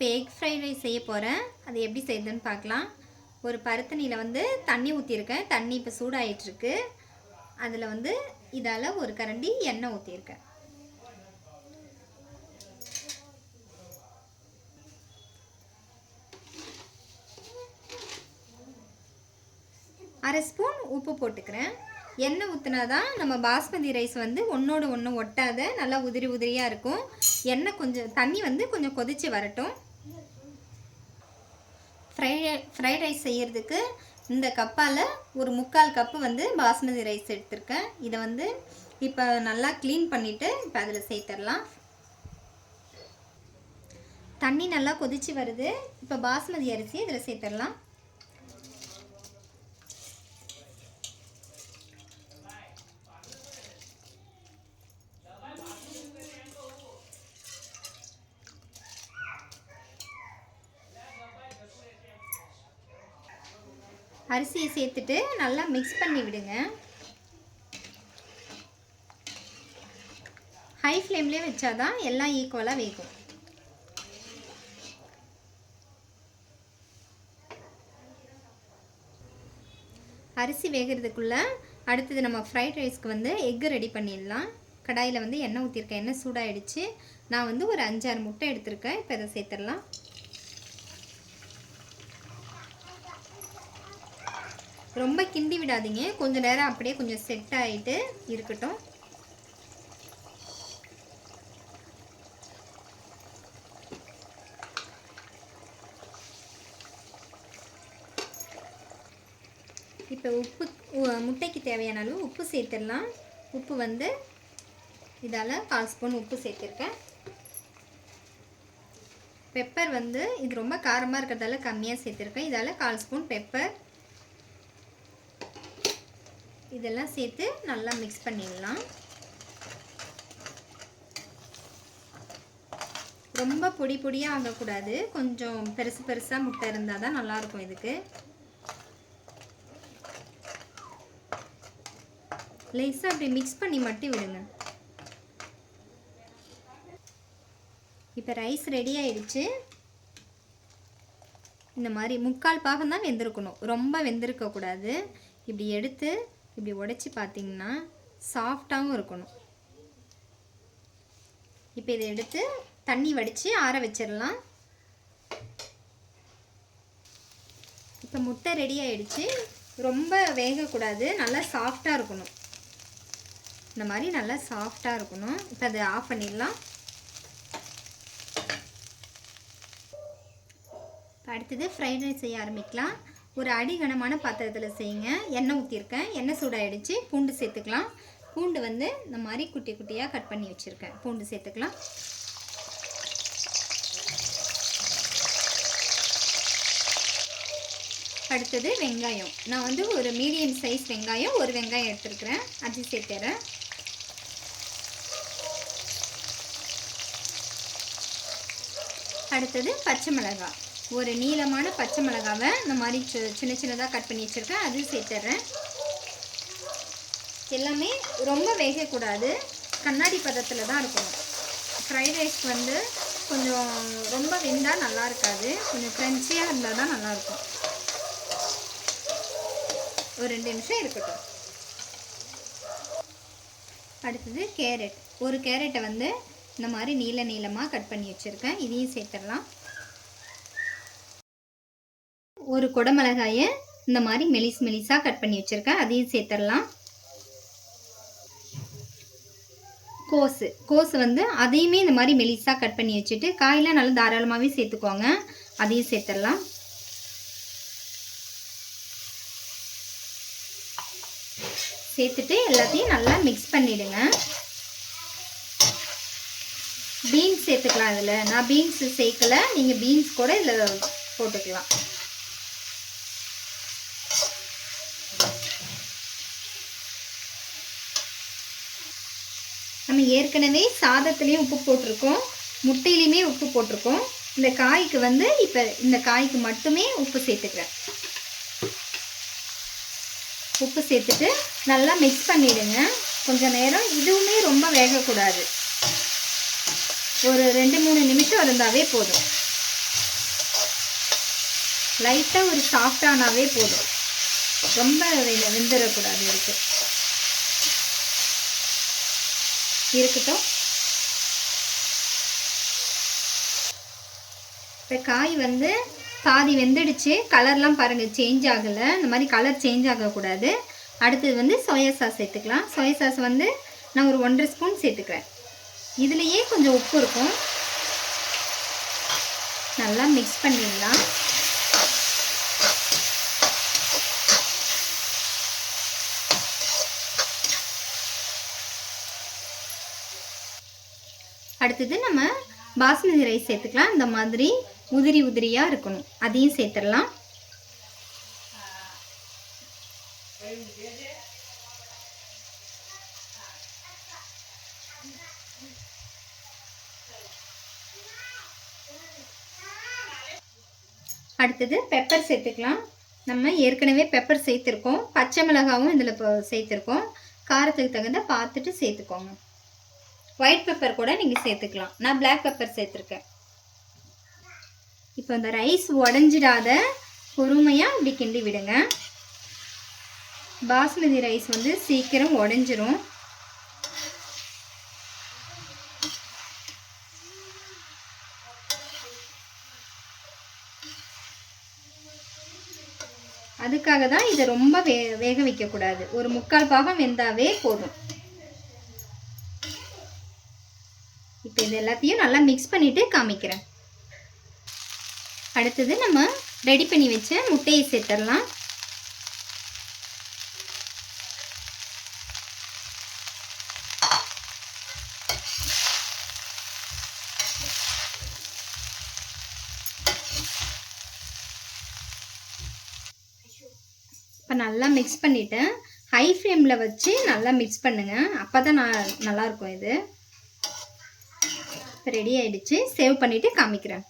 இப்போ egg fried rice செய்ய போகிறேன். அது எப்படி செய்யுதுன்னு பார்க்கலாம். ஒரு பருத்தணியில் வந்து தண்ணி ஊற்றிருக்கேன். தண்ணி இப்போ சூடாயிட்ருக்கு. அதில் வந்து இதால் ஒரு கரண்டி எண்ணெய் ஊற்றிருக்கேன். அரை ஸ்பூன் உப்பு போட்டுக்கிறேன். எண்ணெய் ஊற்றினா தான் நம்ம பாஸ்மதி ரைஸ் வந்து ஒன்றோடு ஒன்று ஒட்டாத நல்லா உதிரி உதிரியாக இருக்கும். எண்ணெய் கொஞ்சம் தண்ணி வந்து கொஞ்சம் கொதித்து வரட்டும். ஃப்ரைட் ரைஸ் செய்கிறதுக்கு இந்த கப்பால் ஒரு 3/4 கப்பு வந்து பாஸ்மதி ரைஸ் எடுத்திருக்கேன். இதை வந்து இப்போ நல்லா க்ளீன் பண்ணிவிட்டு இப்போ அதில் சேர்த்துடலாம். தண்ணி நல்லா கொதித்து வருது. இப்போ பாஸ்மதி அரிசி இதில் சேர்த்துடலாம். அரிசியை சேர்த்துட்டு நல்லா மிக்ஸ் பண்ணி விடுங்க. ஹை ஃப்ளேம்லேயே வச்சாதான் எல்லாம் ஈக்குவலாக வேகும். அரிசி வேகிறதுக்குள்ளே அடுத்தது நம்ம ஃப்ரைட் ரைஸ்க்கு வந்து எக்கு ரெடி பண்ணிடலாம். கடாயில் வந்து எண்ணெய் ஊற்றிருக்கேன். எண்ணெய் சூடாகிடுச்சு. நான் வந்து ஒரு 5-6 முட்டை எடுத்திருக்கேன். இப்போ இதை சேர்த்துடலாம். ரொம்ப கிண்டி விடாதீங்க. கொஞ்சம் நேரம் அப்படியே கொஞ்சம் செட் ஆகிட்டு இருக்கட்டும். இப்போ முட்டைக்கு தேவையான அளவு உப்பு சேர்த்துடலாம். உப்பு வந்து இதால் 1/4 ஸ்பூன் உப்பு சேர்த்துருக்கேன். பெப்பர் வந்து இது ரொம்ப காரமாக இருக்கிறதால கம்மியாக சேர்த்துருக்கேன். இதால் 1/4 ஸ்பூன் பெப்பர். இதெல்லாம் சேர்த்து நல்லா மிக்ஸ் பண்ணிடலாம். ரொம்ப பொடி பொடியாக ஆகக்கூடாது. கொஞ்சம் பெருசு பெருசாக முட்டை இருந்தால் தான் நல்லாயிருக்கும். இதுக்கு லேசாக அப்படி மிக்ஸ் பண்ணி மட்டும் விடுங்க. இப்போ ரைஸ் ரெடி ஆயிடுச்சு. இந்த மாதிரி 3/4 பாகம் தான் வெந்திருக்கணும். ரொம்ப வெந்திருக்கக்கூடாது. இப்படி எடுத்து இப்படி உடைச்சி பார்த்தீங்கன்னா சாஃப்டாகவும் இருக்கணும். இப்போ இதை எடுத்து தண்ணி வடித்து ஆற வச்சிடலாம். இப்போ முட்டை ரெடி ஆயிடுச்சு. ரொம்ப வேகக்கூடாது. நல்லா சாஃப்டாக இருக்கணும். இந்த மாதிரி நல்லா சாஃப்டாக இருக்கணும். இப்போ அதை ஆஃப் பண்ணிடலாம். அடுத்தது ஃப்ரைட் ரைஸ் செய்ய ஆரம்பிக்கலாம். ஒரு அடிகனமான பாத்திரத்தில் செய்யுங்க. எண்ணெய் ஊற்றிருக்கேன். எண்ணெய் சூடாகிடுச்சு. பூண்டு சேர்த்துக்கலாம். பூண்டு வந்து இந்த மாதிரி குட்டி குட்டியாக கட் பண்ணி வச்சுருக்கேன். பூண்டு சேர்த்துக்கலாம். அடுத்தது வெங்காயம். நான் வந்து ஒரு மீடியம் சைஸ் வெங்காயம், ஒரு வெங்காயம் எடுத்துருக்கிறேன். அது சேர்த்துறேன். அடுத்தது பச்சை மிளகாய். ஒரு நீளமான பச்சை மிளகாவை இந்த மாதிரி சின்ன சின்னதாக கட் பண்ணி வச்சுருக்கேன். அது சேர்த்துட்றேன். எல்லாமே ரொம்ப வேகக்கூடாது. கண்ணாடி பதத்தில் தான் இருக்கணும். ஃப்ரைட் ரைஸ் வந்து கொஞ்சம் ரொம்ப வெந்தால் நல்லா இருக்காது. கொஞ்சம் க்ரன்ச்சியாக இருந்தால் தான் நல்லாயிருக்கும். ஒரு 2 நிமிஷம் இருக்கட்டும். அடுத்தது கேரட். ஒரு கேரட்டை வந்து இந்த மாதிரி நீளமாக கட் பண்ணி வச்சுருக்கேன். இதையும் சேர்த்துடலாம். ஒரு குடமிளகாயை இந்த மாதிரி மெலிசாக கட் பண்ணி வச்சுருக்கேன். அதையும் சேர்த்துடலாம். கோஸு வந்து அதையுமே இந்த மாதிரி மெலிசாக கட் பண்ணி வச்சுட்டு காயெல்லாம் நல்லா தாராளமாகவே சேர்த்துக்கோங்க. அதையும் சேர்த்துடலாம். சேர்த்துட்டு எல்லாத்தையும் நல்லா மிக்ஸ் பண்ணிவிடுங்க. பீன்ஸ் சேர்த்துக்கலாம். இதில் நான் பீன்ஸ் சேர்க்கலை. நீங்கள் பீன்ஸ் கூட இதில் போட்டுக்கலாம். நம்ம ஏற்கனவே சாதத்துலேயும் உப்பு போட்டிருக்கோம், முட்டையிலையுமே உப்பு போட்டிருக்கோம். இந்த காய்க்கு வந்து இப்போ இந்த காய்க்கு மட்டுமே உப்பு சேர்த்துக்கிறேன். உப்பு சேர்த்துட்டு நல்லா மிக்ஸ் பண்ணிவிடுங்க. கொஞ்சம் நேரம். இதுவுமே ரொம்ப வேகக்கூடாது. ஒரு 2-3 நிமிஷம் இருந்தாவே போதும். லைட்டாக ஒரு சாஃப்டானாவே போதும், ரொம்ப வெந்துடக்கூடாது. இருக்கட்டும். இப்போ காய் வந்து பாதி வெந்துடுச்சு. கலர்லாம் பாருங்கள் சேஞ்ச் ஆகலை. இந்த மாதிரி கலர் சேஞ்ச் ஆகக்கூடாது. அடுத்தது வந்து சோயா சாஸ் சேர்த்துக்கலாம். சோயா சாஸ் வந்து நான் ஒரு 1.5 ஸ்பூன் சேர்த்துக்கிறேன். இதுலேயே கொஞ்சம் உப்பு இருக்கும். நல்லா மிக்ஸ் பண்ணிடலாம். அடுத்தது நம்ம பாஸ்மதி ரைஸ் சேர்த்துக்கலாம். இந்த மாதிரி உதிரி உதிரியாக இருக்கணும், அதையும் சேர்த்துடலாம். அடுத்தது பெப்பர் சேர்த்துக்கலாம். நம்ம ஏற்கனவே பெப்பர் சேர்த்துருக்கோம், பச்சை மிளகாவும் இதில் இப்போ சேர்த்துருக்கோம். காரத்துக்கு தகுந்த பார்த்துட்டு சேர்த்துக்கோங்க. ஒயிட் பெப்பர் கூட நீங்கள் சேர்த்துக்கலாம். நான் பிளாக் பெப்பர் சேர்த்துருக்கேன். இப்போ இந்த ரைஸ் உடஞ்சிடாத பொறுமையாக இப்படி கிண்டி விடுங்க. பாஸ்மதி ரைஸ் வந்து சீக்கிரம் உடஞ்சிரும். அதுக்காக தான் இதை ரொம்ப வேக வைக்கக்கூடாது. ஒரு 3/4 பாகம் வெந்தாவே போதும். இப்போ இது எல்லாத்தையும் நல்லா மிக்ஸ் பண்ணிவிட்டு காமிக்கிறேன். அடுத்தது நம்ம ரெடி பண்ணி வச்ச முட்டையை சேர்த்துடலாம். இப்போ நல்லா மிக்ஸ் பண்ணிவிட்டேன். ஹை ஃப்ளேமில் வச்சு நல்லா மிக்ஸ் பண்ணுங்கள், அப்போ தான் நல்லாயிருக்கும். இது இப்போ ரெடி ஆகிடுச்சு. சேவ் பண்ணிவிட்டு காமிக்கிறேன்.